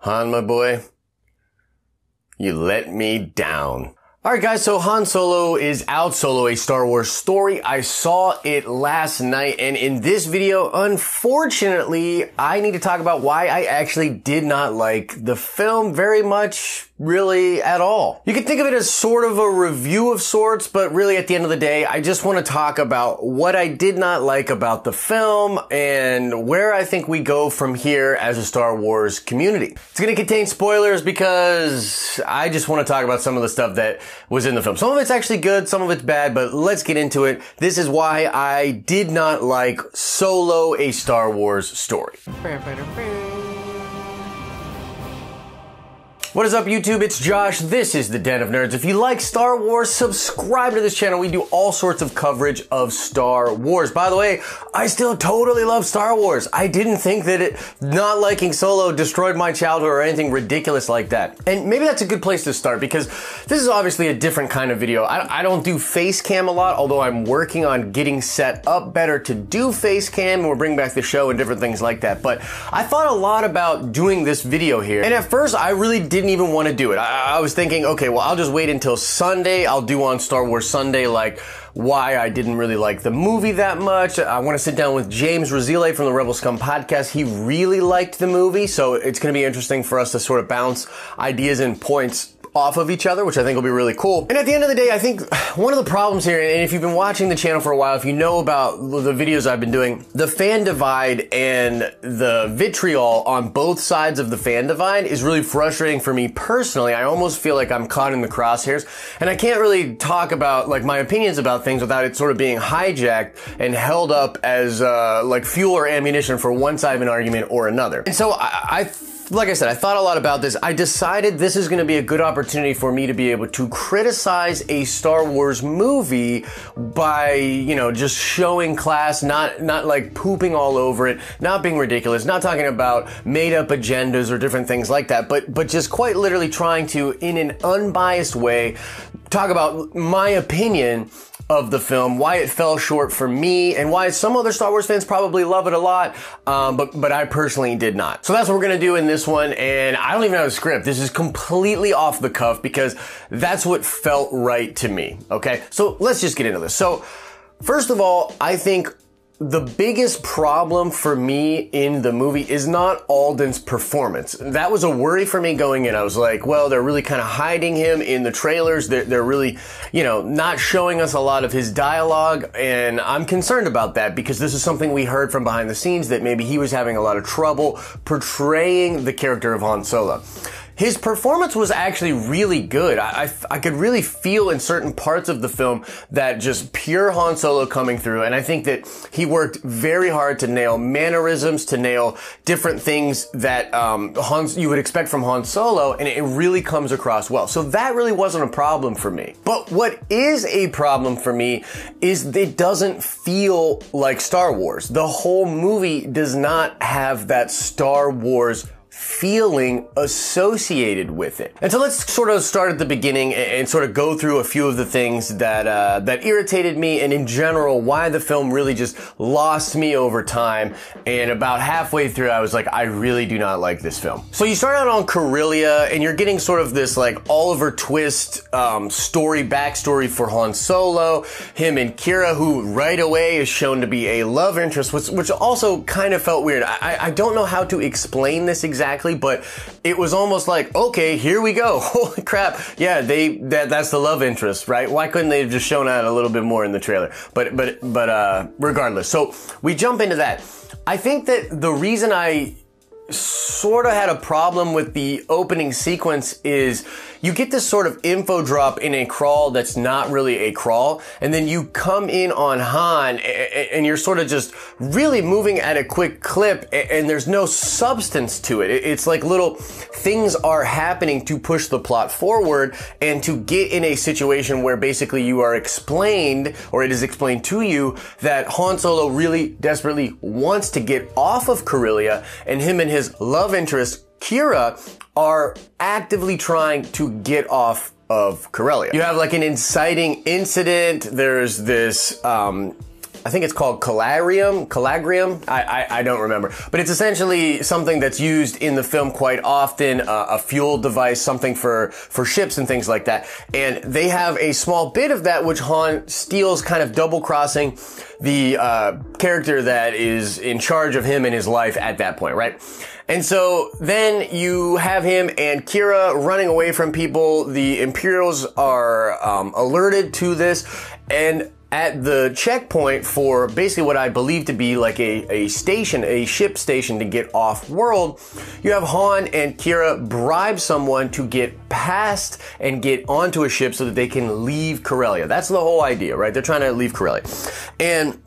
Han, my boy, you let me down. Alright guys, so Han Solo is out, Solo, a Star Wars story. I saw it last night, and in this video, unfortunately, I need to talk about why I actually did not like the film very much, really, at all. You can think of it as sort of a review of sorts, but really at the end of the day, I just want to talk about what I did not like about the film and where I think we go from here as a Star Wars community. It's going to contain spoilers because I just want to talk about some of the stuff that was in the film. Some of it's actually good, some of it's bad, but let's get into it. This is why I did not like Solo, a Star Wars story. What is up, YouTube? It's Josh. This is the Den of Nerds. If you like Star Wars, subscribe to this channel. We do all sorts of coverage of Star Wars. By the way, I still totally love Star Wars. I didn't think that not liking Solo destroyed my childhood or anything ridiculous like that. And maybe that's a good place to start because this is obviously a different kind of video. I don't do face cam a lot, although I'm working on getting set up better to do face cam, and we're bringing back the show and different things like that. But I thought a lot about doing this video here. And at first, I really didn't even want to do it. I was thinking, okay, well, I'll just wait until Sunday. I'll do on Star Wars Sunday, like, why I didn't really like the movie that much. I want to sit down with James Razile from the Rebel Scum podcast. He really liked the movie, so it's going to be interesting for us to sort of bounce ideas and points off of each other, which I think will be really cool. And at the end of the day, I think one of the problems here, and if you've been watching the channel for a while, if you know about the videos I've been doing, the fan divide and the vitriol on both sides of the fan divide is really frustrating for me personally. I almost feel like I'm caught in the crosshairs, and I can't really talk about like my opinions about things without it sort of being hijacked and held up as like fuel or ammunition for one side of an argument or another. And so like I said, I thought a lot about this. I decided this is going to be a good opportunity for me to be able to criticize a Star Wars movie by, you know, just showing class, not like pooping all over it, not being ridiculous, not talking about made up agendas or different things like that, but just quite literally trying to, in an unbiased way, talk about my opinion of the film, why it fell short for me, and why some other Star Wars fans probably love it a lot, but I personally did not. So that's what we're gonna do in this one, and I don't even have a script. This is completely off the cuff because that's what felt right to me, okay? So let's just get into this. So first of all, I think the biggest problem for me in the movie is not Alden's performance. That was a worry for me going in. I was like, well, they're really kind of hiding him in the trailers. They're really, you know, not showing us a lot of his dialogue, and I'm concerned about that because this is something we heard from behind the scenes, that maybe he was having a lot of trouble portraying the character of Han Solo. His performance was actually really good. I could really feel in certain parts of the film that just pure Han Solo coming through, and I think that he worked very hard to nail mannerisms, to nail different things that you would expect from Han Solo, and it really comes across well. So that really wasn't a problem for me. But what is a problem for me is it doesn't feel like Star Wars. The whole movie does not have that Star Wars feeling associated with it. And so let's sort of start at the beginning and sort of go through a few of the things that irritated me, and in general why the film really just lost me over time. And about halfway through, I was like, I really do not like this film. So you start out on Corellia, and you're getting sort of this like Oliver Twist backstory for Han Solo, him and Kira, who right away is shown to be a love interest, which also kind of felt weird. I don't know how to explain this exactly, but it was almost like, okay, here we go. Holy crap. Yeah, that's the love interest, right? Why couldn't they have just shown that a little bit more in the trailer? But regardless. So we jump into that. I think that the reason I sort of had a problem with the opening sequence is you get this sort of info drop in a crawl that's not really a crawl, and then you come in on Han and you're sort of just really moving at a quick clip, and there's no substance to it. It's like little things are happening to push the plot forward and to get in a situation where basically you are explained, or it is explained to you, that Han Solo really desperately wants to get off of Corellia, and him and his love interest Kira are actively trying to get off of Corellia. You have like an inciting incident. There's this I think it's called calagrium. I don't remember, but it's essentially something that's used in the film quite often, a fuel device, something for ships and things like that. And they have a small bit of that, which Han steals, kind of double crossing the character that is in charge of him and his life at that point, right? And so then you have him and Kira running away from people. The Imperials are alerted to this, and at the checkpoint for basically what I believe to be like a station, a ship station to get off world, you have Han and Kira bribe someone to get past and get onto a ship so that they can leave Corellia. That's the whole idea, right? They're trying to leave Corellia. And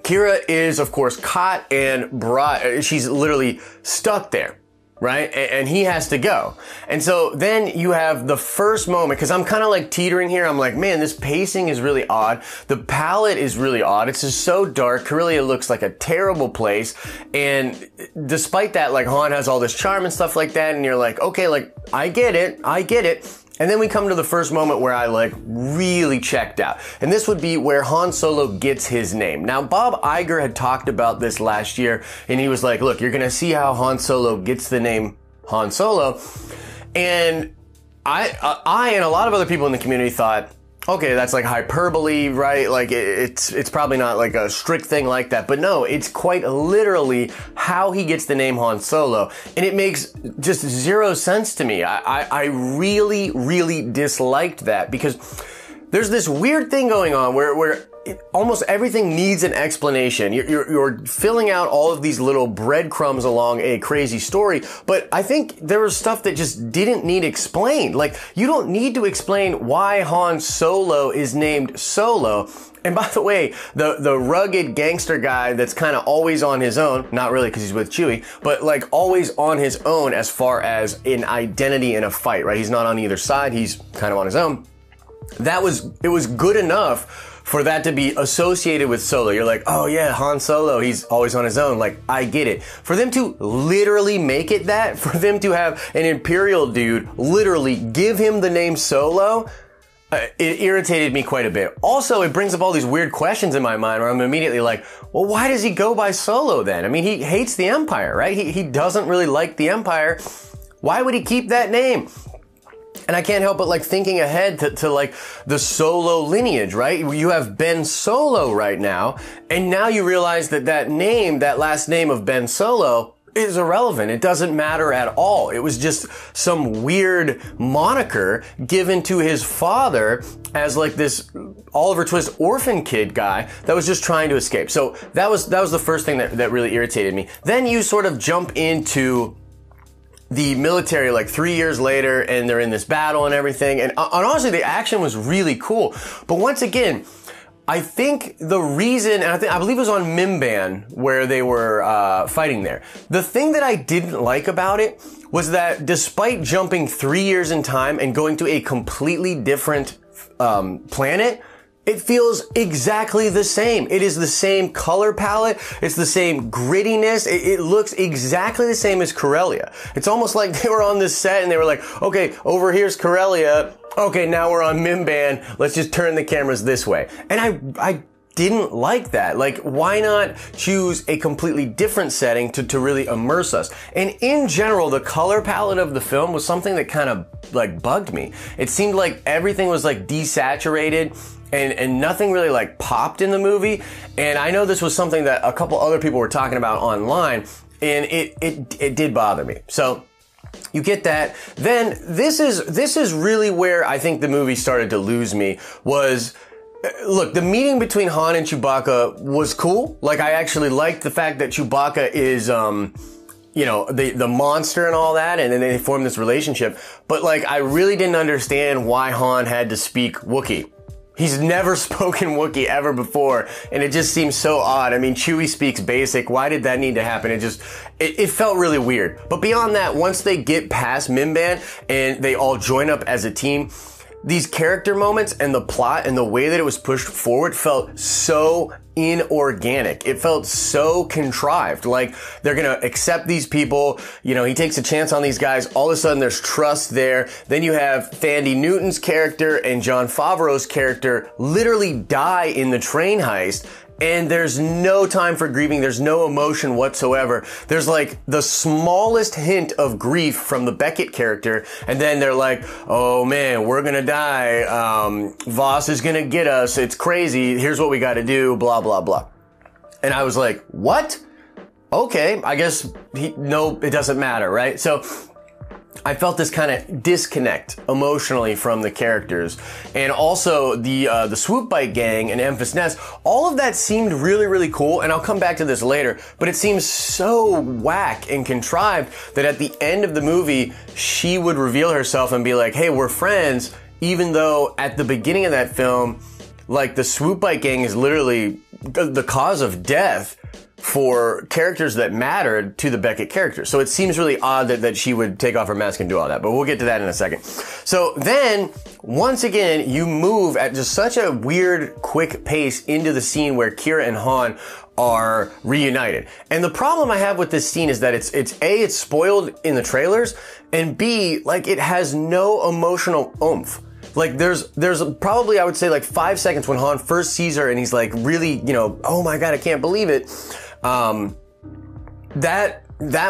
Kira is, of course, caught and brought, she's literally stuck there, right? And he has to go. And so then you have the first moment, because I'm kind of like teetering here. I'm like, man, this pacing is really odd. The palette is really odd. It's just so dark. Corellia looks like a terrible place. And despite that, like, Han has all this charm and stuff like that. And you're like, okay, like, I get it. And then we come to the first moment where I like really checked out. And this would be where Han Solo gets his name. Now, Bob Iger had talked about this last year, and he was like, look, you're going to see how Han Solo gets the name Han Solo. And I and a lot of other people in the community thought, okay, that's like hyperbole, right? Like it's probably not like a strict thing like that, but no, it's quite literally how he gets the name Han Solo, and it makes just zero sense to me. I really, really disliked that, because there's this weird thing going on where almost everything needs an explanation. You're filling out all of these little breadcrumbs along a crazy story, but I think there was stuff that just didn't need explained. Like, you don't need to explain why Han Solo is named Solo. And by the way, the rugged gangster guy that's kind of always on his own, not really because he's with Chewie, but like always on his own as far as an identity in a fight, right? He's not on either side. He's kind of on his own. It was good enough for that to be associated with Solo. You're like, oh yeah, Han Solo, he's always on his own. Like, I get it. For them to literally make it that, for them to have an Imperial dude literally give him the name Solo, it irritated me quite a bit. Also, it brings up all these weird questions in my mind where I'm immediately like, well, why does he go by Solo then? I mean, he hates the Empire, right? He doesn't really like the Empire. Why would he keep that name? And I can't help but like thinking ahead to like the Solo lineage, right? You have Ben Solo right now, and now you realize that name, that last name of Ben Solo, is irrelevant. It doesn't matter at all. It was just some weird moniker given to his father as like this Oliver Twist orphan kid guy that was just trying to escape. So that was the first thing that really irritated me. Then you sort of jump into the military like 3 years later, and they're in this battle and everything. And honestly, the action was really cool. But once again, I think the reason, and I believe it was on Mimban where they were fighting there. The thing that I didn't like about it was that despite jumping 3 years in time and going to a completely different planet, it feels exactly the same. It is the same color palette. It's the same grittiness. It looks exactly the same as Corellia. It's almost like they were on this set and they were like, okay, over here's Corellia. Okay, now we're on Mimban. Let's just turn the cameras this way. And I didn't like that. Like, why not choose a completely different setting to really immerse us? And in general, the color palette of the film was something that kind of like bugged me. It seemed like everything was like desaturated, and nothing really like popped in the movie. And I know this was something that a couple other people were talking about online, and it did bother me. So you get that. Then this is really where I think the movie started to lose me. Was, look, the meeting between Han and Chewbacca was cool. Like, I actually liked the fact that Chewbacca is you know, the monster and all that, and then they form this relationship. But like, I really didn't understand why Han had to speak Wookiee. He's never spoken Wookiee ever before, and it just seems so odd. I mean, Chewie speaks Basic. Why did that need to happen? It felt really weird. But beyond that, once they get past Mimban and they all join up as a team, these character moments and the plot and the way that it was pushed forward felt so inorganic. It felt so contrived. Like, they're gonna accept these people. You know, he takes a chance on these guys. All of a sudden, there's trust there. Then you have Thandie Newton's character and Jon Favreau's character literally die in the train heist. and there's no time for grieving. There's no emotion whatsoever. There's like the smallest hint of grief from the Beckett character, and then they're like, oh man, we're gonna die. Voss is gonna get us. It's crazy. Here's what we gotta do, blah, blah, blah. And I was like, what? Okay, I guess no, it doesn't matter, right? So I felt this kind of disconnect emotionally from the characters. And also the Swoop Bike Gang and Memphis Nest, all of that seemed really, really cool. And I'll come back to this later, but it seems so whack and contrived that at the end of the movie, she would reveal herself and be like, hey, we're friends. Even though at the beginning of that film, like the Swoop Bike Gang is literally the cause of death for characters that mattered to the Beckett character. So it seems really odd that she would take off her mask and do all that, but we'll get to that in a second. So then, once again, you move at just such a weird, quick pace into the scene where Kira and Han are reunited. And the problem I have with this scene is that it's A, it's spoiled in the trailers, and B, like it has no emotional oomph. Like there's probably, I would say like 5 seconds when Han first sees her and he's like really, you know, oh my God, I can't believe it. That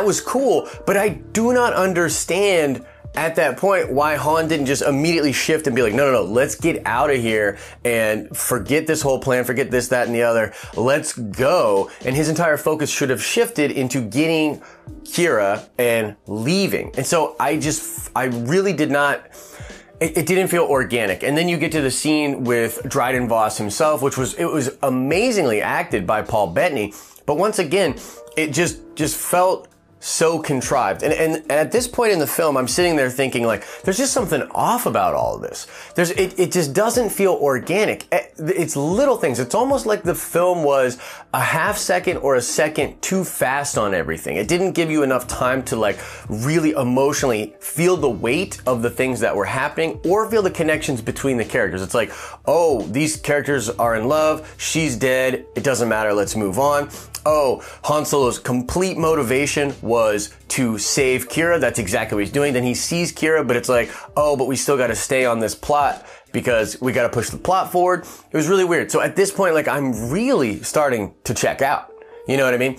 was cool, but I do not understand at that point why Han didn't just immediately shift and be like, no, let's get out of here and forget this whole plan, forget this, that, and the other. Let's go. And his entire focus should have shifted into getting Kira and leaving. And so I really did not. It didn't feel organic. And then you get to the scene with Dryden Voss himself, which was amazingly acted by Paul Bettany. But once again, it just felt so contrived. And at this point in the film, I'm sitting there thinking like, there's just something off about all of this. It just doesn't feel organic. It's little things. It's almost like the film was a half second or a second too fast on everything. It didn't give you enough time to like really emotionally feel the weight of the things that were happening or feel the connections between the characters. It's like, oh, these characters are in love. She's dead. It doesn't matter. Let's move on. Oh, Han Solo's complete motivation was to save Kira. That's exactly what he's doing. Then he sees Kira, but it's like, oh, but we still got to stay on this plot because we got to push the plot forward. It was really weird. So at this point, like, I'm really starting to check out. You know what I mean?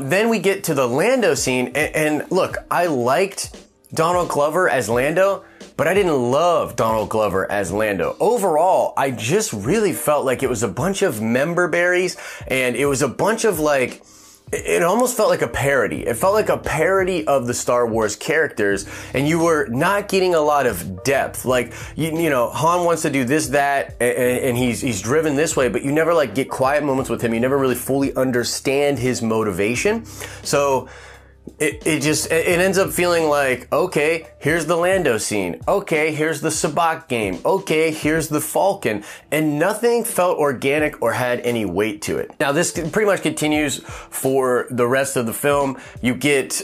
Then we get to the Lando scene. And look, I liked Donald Glover as Lando, but I didn't love Donald Glover as Lando. Overall, I just really felt like it was a bunch of member berries, and it was a bunch of like, it almost felt like a parody. It felt like a parody of the Star Wars characters, and you were not getting a lot of depth. Like, you know, Han wants to do this, that, and he's driven this way, but you never like get quiet moments with him. You never really fully understand his motivation. So it ends up feeling like, okay, here's the Lando scene. Okay, here's the Sabacc game. Okay, here's the Falcon. And nothing felt organic or had any weight to it. Now, this pretty much continues for the rest of the film. You get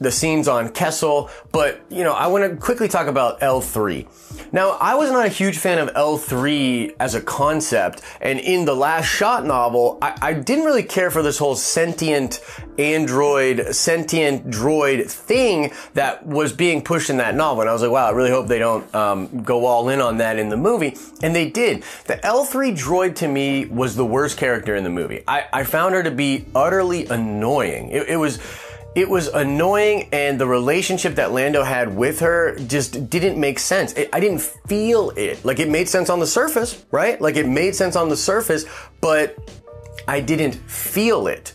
the scenes on Kessel, but, you know, I want to quickly talk about L3. Now, I was not a huge fan of L3 as a concept, and in the Last Shot novel, I didn't really care for this whole sentient droid thing that was being pushed in that novel, and I was like, wow, I really hope they don't go all in on that in the movie, and they did. The L3 droid to me was the worst character in the movie. I found her to be utterly annoying. It was annoying, and the relationship that Lando had with her just didn't make sense. I didn't feel it. Like, it made sense on the surface, right? Like, it made sense on the surface, but I didn't feel it.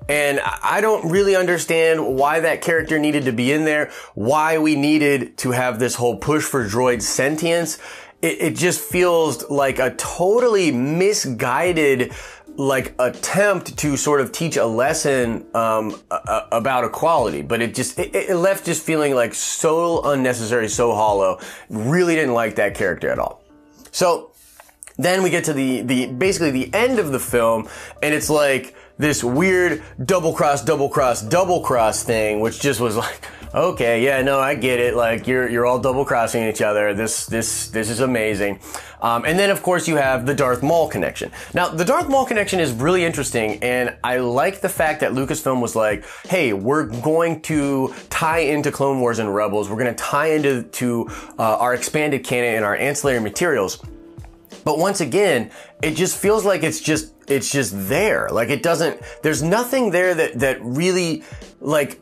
And I don't really understand why that character needed to be in there, why we needed to have this whole push for droid sentience. It just feels like a totally misguided like attempt to sort of teach a lesson about equality, but it left just feeling like so unnecessary, so hollow. Really didn't like that character at all. So then we get to basically the end of the film, and it's like this weird double cross thing, which just was like, okay, yeah, no, I get it. Like, you're all double crossing each other. This is amazing. And then of course you have the Darth Maul connection. Now, the Darth Maul connection is really interesting, and I like the fact that Lucasfilm was like, hey, we're going to tie into Clone Wars and Rebels. We're going to tie into our expanded canon and our ancillary materials. But once again, it just feels like it's just there. Like it doesn't, there's nothing there that really, like,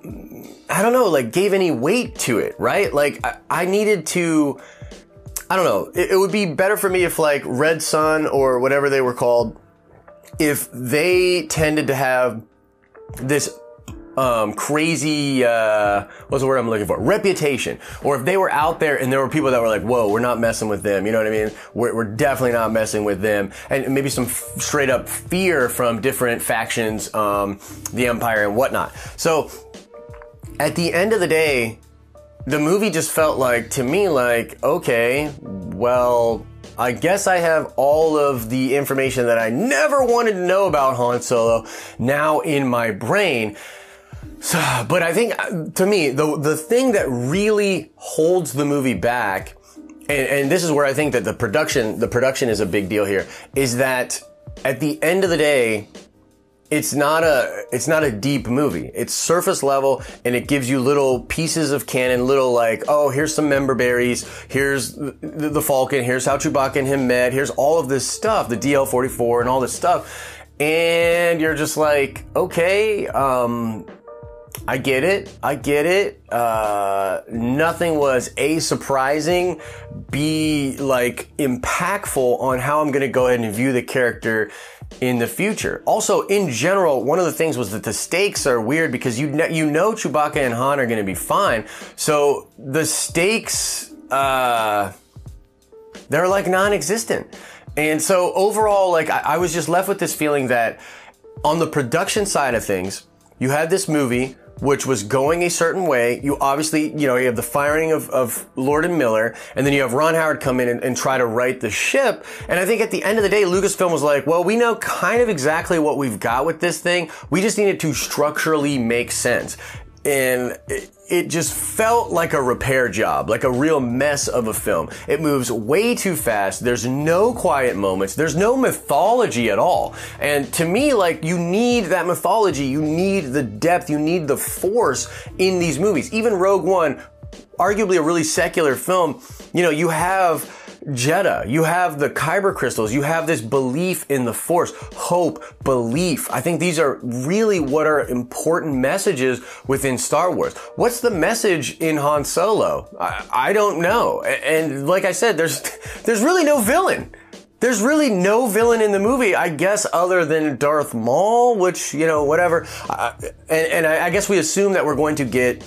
I don't know, like gave any weight to it, right? Like I needed to, I don't know, it would be better for me if like Red Sun or whatever they were called, if they tended to have this crazy, what's the word I'm looking for? Reputation. Or if they were out there and there were people that were like, whoa, we're not messing with them. You know what I mean? We're definitely not messing with them. And maybe some straight up fear from different factions, the Empire and whatnot. So at the end of the day, the movie just felt like, to me, like, okay, well, I guess I have all of the information that I never wanted to know about Han Solo now in my brain. So, but I think, to me, the thing that really holds the movie back, and this is where I think that the production is a big deal here, is that at the end of the day, it's not a deep movie. It's surface level, and it gives you little pieces of canon, little like, oh, here's some member berries, here's the Falcon, here's how Chewbacca and him met, here's all of this stuff, the DL-44 and all this stuff. And you're just like, okay, I get it. Nothing was A, surprising, B, like impactful on how I'm going to go ahead and view the character in the future. Also, in general, one of the things was that the stakes are weird because you know Chewbacca and Han are going to be fine. So the stakes, they're like non-existent. And so overall, like I was just left with this feeling that on the production side of things, you had this movie which was going a certain way. You obviously, you know, you have the firing of Lord and Miller, and then you have Ron Howard come in and try to right the ship. And I think at the end of the day, Lucasfilm was like, well, we know kind of exactly what we've got with this thing. We just need it to structurally make sense. And it just felt like a repair job, like a real mess of a film. It moves way too fast. There's no quiet moments. There's no mythology at all. And to me, like, you need that mythology. You need the depth. You need the force in these movies. Even Rogue One, arguably a really secular film, you know, you have Jeddah, you have the Kyber crystals, you have this belief in the Force, hope, belief. I think these are really what are important messages within Star Wars. What's the message in Han Solo? I don't know. And like I said, there's really no villain. There's really no villain in the movie, I guess, other than Darth Maul, which, you know, whatever. And I guess we assume that we're going to get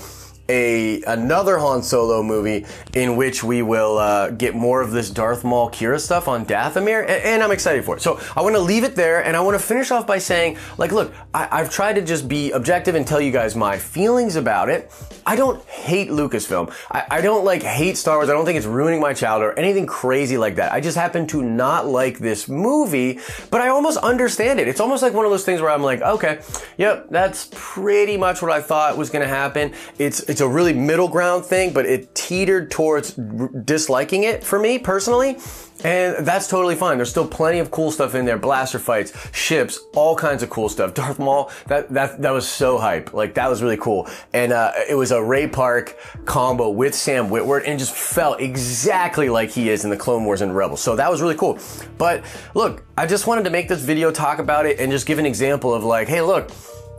another Han Solo movie in which we will get more of this Darth Maul Kira stuff on Dathomir, and I'm excited for it. So I want to leave it there, and I want to finish off by saying, like, look, I've tried to just be objective and tell you guys my feelings about it. I don't hate Lucasfilm. I don't like hate Star Wars. I don't think it's ruining my childhood or anything crazy like that. I just happen to not like this movie, but I almost understand it. It's almost like one of those things where I'm like, okay, yep, that's pretty much what I thought was going to happen. It's a really middle ground thing, but it teetered towards disliking it for me personally. And that's totally fine. There's still plenty of cool stuff in there. Blaster fights, ships, all kinds of cool stuff. Darth Maul, that was so hype. Like, that was really cool. And it was a Ray Park combo with Sam Witwer, and it just felt exactly like he is in the Clone Wars and Rebels. So that was really cool. But look, I just wanted to make this video, talk about it, and just give an example of like, hey, look,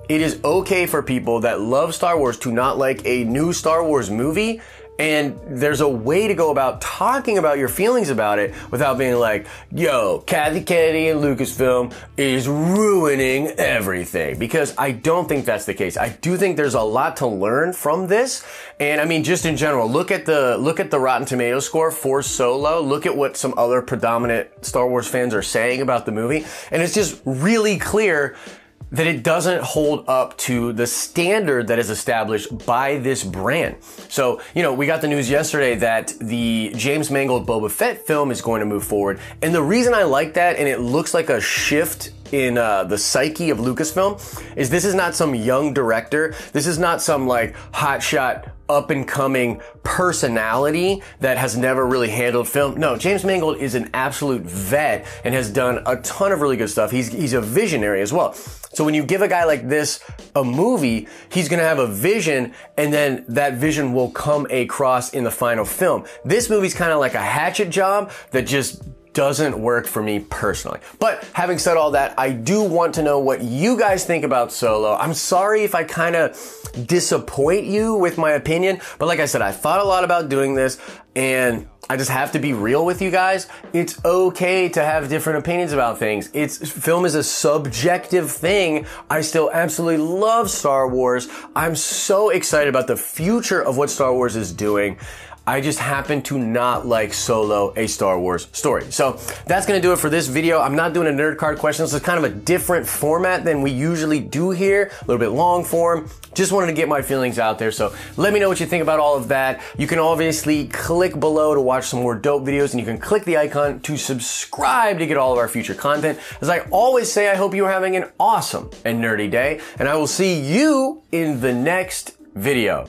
it is okay for people that love Star Wars to not like a new Star Wars movie. And there's a way to go about talking about your feelings about it without being like, yo, Kathleen Kennedy and Lucasfilm is ruining everything. Because I don't think that's the case. I do think there's a lot to learn from this. And I mean, just in general, look at the Rotten Tomatoes score for Solo. Look at what some other predominant Star Wars fans are saying about the movie. And it's just really clear that it doesn't hold up to the standard that is established by this brand. So, you know, we got the news yesterday that the James Mangold Boba Fett film is going to move forward. And the reason I like that, and it looks like a shift in the psyche of Lucasfilm, is this is not some young director. This is not some like hotshot up and coming personality that has never really handled film. No, James Mangold is an absolute vet and has done a ton of really good stuff. He's a visionary as well. So when you give a guy like this a movie, he's gonna have a vision, and then that vision will come across in the final film. This movie's kind of like a hatchet job that just doesn't work for me personally. But having said all that, I do want to know what you guys think about Solo. I'm sorry if I kind of disappoint you with my opinion, but like I said, I thought a lot about doing this, and I just have to be real with you guys. It's okay to have different opinions about things. Film is a subjective thing. I still absolutely love Star Wars. I'm so excited about the future of what Star Wars is doing. I just happen to not like Solo, a Star Wars story. So that's gonna do it for this video. I'm not doing a nerd card question. This is kind of a different format than we usually do here, a little bit long form. Just wanted to get my feelings out there. So let me know what you think about all of that. You can obviously click below to watch some more dope videos, and you can click the icon to subscribe to get all of our future content. As I always say, I hope you are having an awesome and nerdy day, and I will see you in the next video.